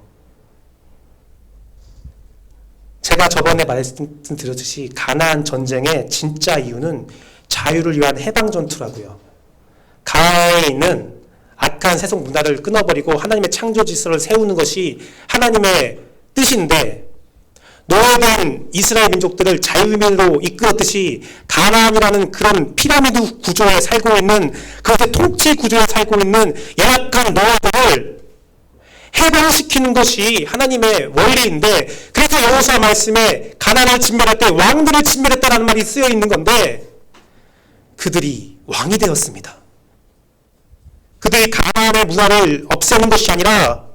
제가 저번에 말씀드렸듯이 가나안 전쟁의 진짜 이유는 자유를 위한 해방 전투라고요. 가나안에 있는 악한 세속 문화를 끊어버리고 하나님의 창조 질서를 세우는 것이 하나님의 뜻인데, 노예된 이스라엘 민족들을 자유민으로 이끌었듯이 가나안이라는 그런 피라미드 구조에 살고 있는, 그것의 통치 구조에 살고 있는 연약한 노예들을 해방시키는 것이 하나님의 원리인데, 그래서 여호수아 말씀에 가나안을 진멸할 때 왕들을 진멸했다라는 말이 쓰여 있는 건데, 그들이 왕이 되었습니다. 그들이 가나안의 문화를 없애는 것이 아니라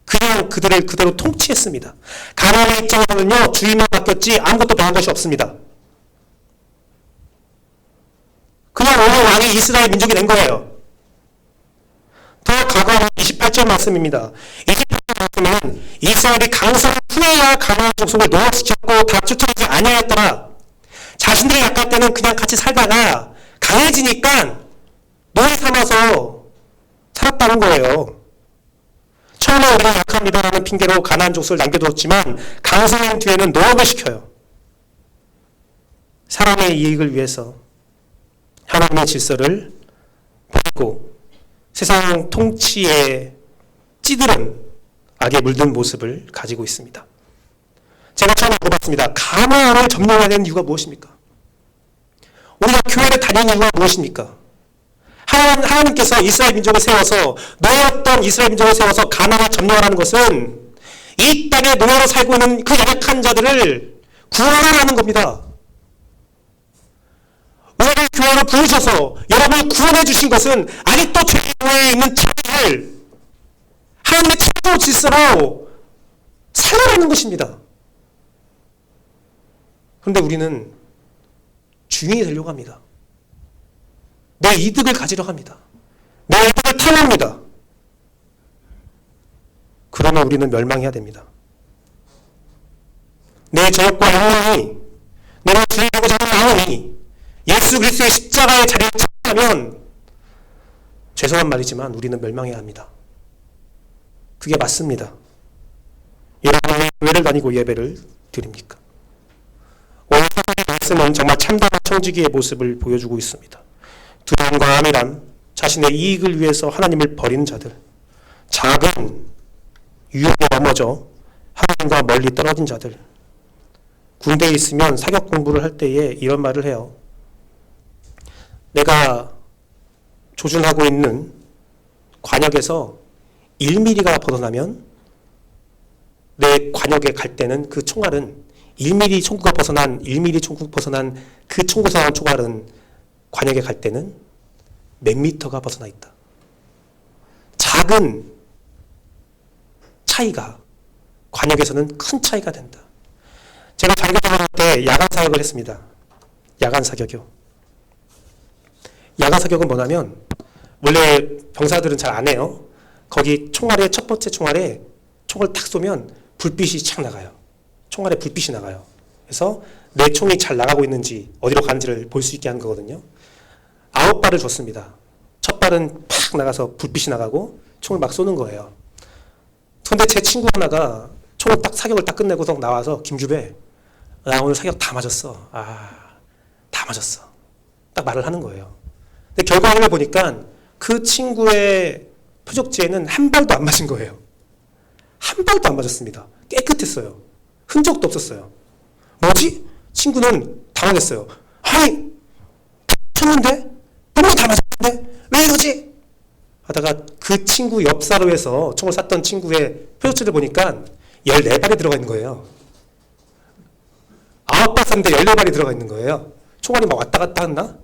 그냥 그들을 그대로 통치했습니다. 가나안의 입장에서는요, 주인만 바뀌었지 아무것도 변한 것이 없습니다. 그냥 오늘 왕이 이스라엘 민족이 된 거예요. 더 과거 28절 말씀입니다. 28절 말씀은 이스라엘이 강성 후에야 가나안 족속을 농락시켰고 다 쫓아오지 아니하였더라. 자신들이 약할 때는 그냥 같이 살다가 강해지니까 노예 삼아서 살았다는 거예요. 처음에 우리가 약합니다라는 핑계로 가나안 족속을 남겨두었지만 강성한 뒤에는 노역을 시켜요. 사람의 이익을 위해서 하나님의 질서를 버리고 세상 통치에 찌들은 악에 물든 모습을 가지고 있습니다. 제가 처음에 물어봤습니다. 가나안을 점령해야 되는 이유가 무엇입니까? 우리가 교회를 다니는 이유가 무엇입니까? 하나님께서 이스라엘 민족을 세워서, 노예였던 이스라엘 민족을 세워서 가나안을 점령하라는 것은 이 땅에 노예로 살고 있는 그 연약한 자들을 구원하라는 겁니다. 우리를 교회로 부르셔서 여러분을 구원해 주신 것은 아직도 죄에 있는 자들을 하나님의 창조 질서로 살려라는 것입니다. 그런데 우리는 주인이 되려고 합니다. 내 이득을 가지려 합니다. 내 이득을 탐합니다. 그러면 우리는 멸망해야 됩니다. 내 저력과 욕망이, 내가 주인되고자 하는 마음이 예수 그리스도의 십자가의 자리에 참여하면, 죄송한 말이지만 우리는 멸망해야 합니다. 그게 맞습니다. 여러분이 교회를 다니고 예배를 드립니까? 오늘 말씀은 정말 참담한 청지기의 모습을 보여주고 있습니다. 두려움과 암이란 자신의 이익을 위해서 하나님을 버리는 자들, 작은 유혹에 넘어져 하나님과 멀리 떨어진 자들. 군대에 있으면 사격 공부를 할 때에 이런 말을 해요. 내가 조준하고 있는 관역에서 1mm가 벗어나면, 내 관역에 갈 때는 그 총알은 1mm 총구가 벗어난, 1mm 총구 벗어난 그 총구상한 총알은 관역에 갈 때는 몇 미터가 벗어나 있다. 작은 차이가 관역에서는 큰 차이가 된다. 제가 장교생활 때 야간 사격을 했습니다. 야간 사격이요. 야간 사격은 뭐냐면, 원래 병사들은 잘 안 해요. 거기 총알에, 첫 번째 총알에 총을 탁 쏘면 불빛이 착 나가요. 총알에 불빛이 나가요. 그래서 내 총이 잘 나가고 있는지, 어디로 가는지를 볼 수 있게 하는 거거든요. 9발을 줬습니다. 첫 발은 팍 나가서 불빛이 나가고 총을 막 쏘는 거예요. 근데 제 친구 하나가 총을 딱, 사격을 딱 끝내고서 나와서, 김주배, 나 오늘 사격 다 맞았어. 다 맞았어. 딱 말을 하는 거예요. 근데 결과를 보니까 그 친구의 표적지에는 한 발도 안 맞은 거예요. 한 발도 안 맞았습니다. 깨끗했어요. 흔적도 없었어요. 뭐지? 친구는 당황했어요. 아니, 쳤는데? 분명히 다 맞았는데? 왜 이러지? 하다가 그 친구 옆 사로에서 총을 쐈던 친구의 표적지를 보니까 14발이 들어가 있는 거예요. 9발 쐈는데 14발이 들어가 있는 거예요. 총알이 막 왔다 갔다 했나?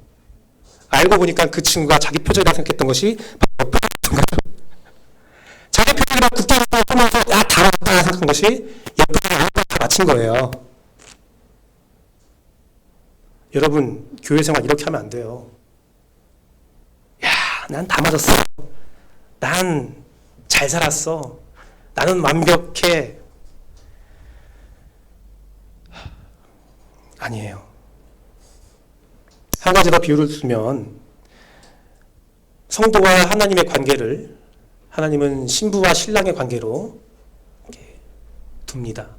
알고 보니까 그 친구가 자기 표적이라 생각했던 것이 바로 표적이었던 거죠. 자기 표적이라 국경을 보면서 다 맞다 생각한 것이 옆에 다 맞힌 거예요. 여러분, 교회 생활 이렇게 하면 안 돼요. 야, 난 다 맞았어. 난 잘 살았어. 나는 완벽해. 아니에요. 한 가지 더 비유를 두면, 성도와 하나님의 관계를, 하나님은 신부와 신랑의 관계로 이렇게 둡니다.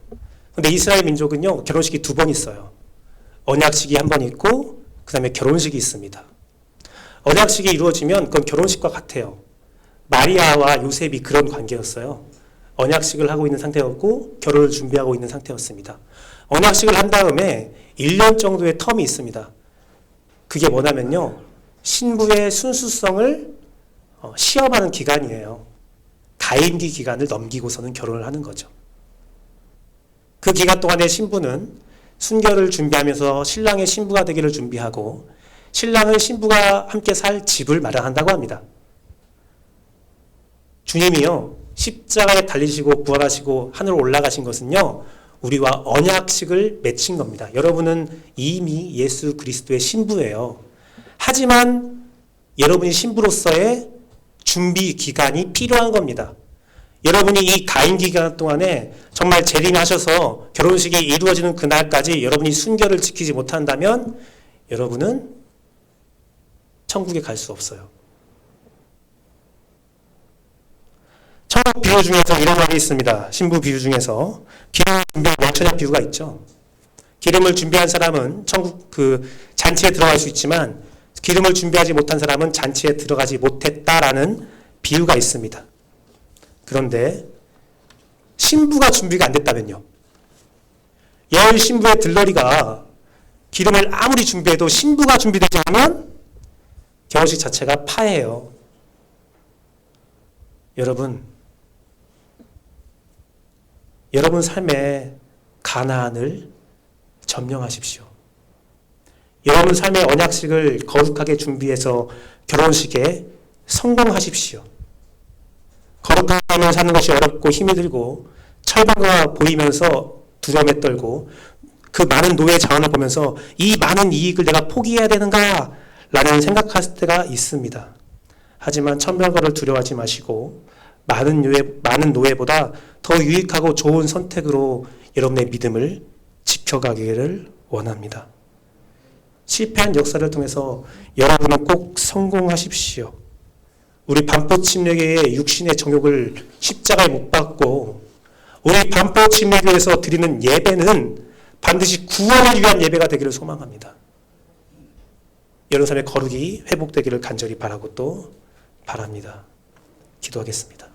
근데 이스라엘 민족은요, 결혼식이 2번 있어요. 언약식이 1번 있고, 그 다음에 결혼식이 있습니다. 언약식이 이루어지면 그건 결혼식과 같아요. 마리아와 요셉이 그런 관계였어요. 언약식을 하고 있는 상태였고, 결혼을 준비하고 있는 상태였습니다. 언약식을 한 다음에 1년 정도의 텀이 있습니다. 그게 뭐냐면요, 신부의 순수성을 시험하는 기간이에요. 가임기 기간을 넘기고서는 결혼을 하는 거죠. 그 기간 동안에 신부는 순결을 준비하면서 신랑의 신부가 되기를 준비하고, 신랑은 신부가 함께 살 집을 마련한다고 합니다. 주님이요, 십자가에 달리시고 부활하시고 하늘로 올라가신 것은요, 우리와 언약식을 맺힌 겁니다. 여러분은 이미 예수 그리스도의 신부예요. 하지만 여러분이 신부로서의 준비 기간이 필요한 겁니다. 여러분이 이 가임 기간 동안에 정말 재림하셔서 결혼식이 이루어지는 그날까지 여러분이 순결을 지키지 못한다면 여러분은 천국에 갈 수 없어요. 천국 비유 중에서 이런 말이 있습니다. 신부 비유 중에서 기름을 준비한 명처녀 비유가 있죠. 기름을 준비한 사람은 천국 그 잔치에 들어갈 수 있지만 기름을 준비하지 못한 사람은 잔치에 들어가지 못했다라는 비유가 있습니다. 그런데 신부가 준비가 안 됐다면요. 예언 신부의 들러리가 기름을 아무리 준비해도 신부가 준비되지 않으면 결혼식 자체가 파해요. 여러분 삶의 가나안을 점령하십시오. 여러분 삶의 언약식을 거룩하게 준비해서 결혼식에 성공하십시오. 거룩한 삶을 사는 것이 어렵고 힘이 들고 철벽과 보이면서 두려움에 떨고 그 많은 노예 자원을 보면서 이 많은 이익을 내가 포기해야 되는가 라는 생각할 때가 있습니다. 하지만 천병거를 두려워하지 마시고 많은 노예보다 더 유익하고 좋은 선택으로 여러분의 믿음을 지켜가기를 원합니다. 실패한 역사를 통해서 여러분은 꼭 성공하십시오. 우리 반포 침례교회의 육신의 정욕을 십자가에 못 박고 우리 반포 침례교회에서 드리는 예배는 반드시 구원을 위한 예배가 되기를 소망합니다. 여러분 삶의 거룩이 회복되기를 간절히 바라고 또 바랍니다. 기도하겠습니다.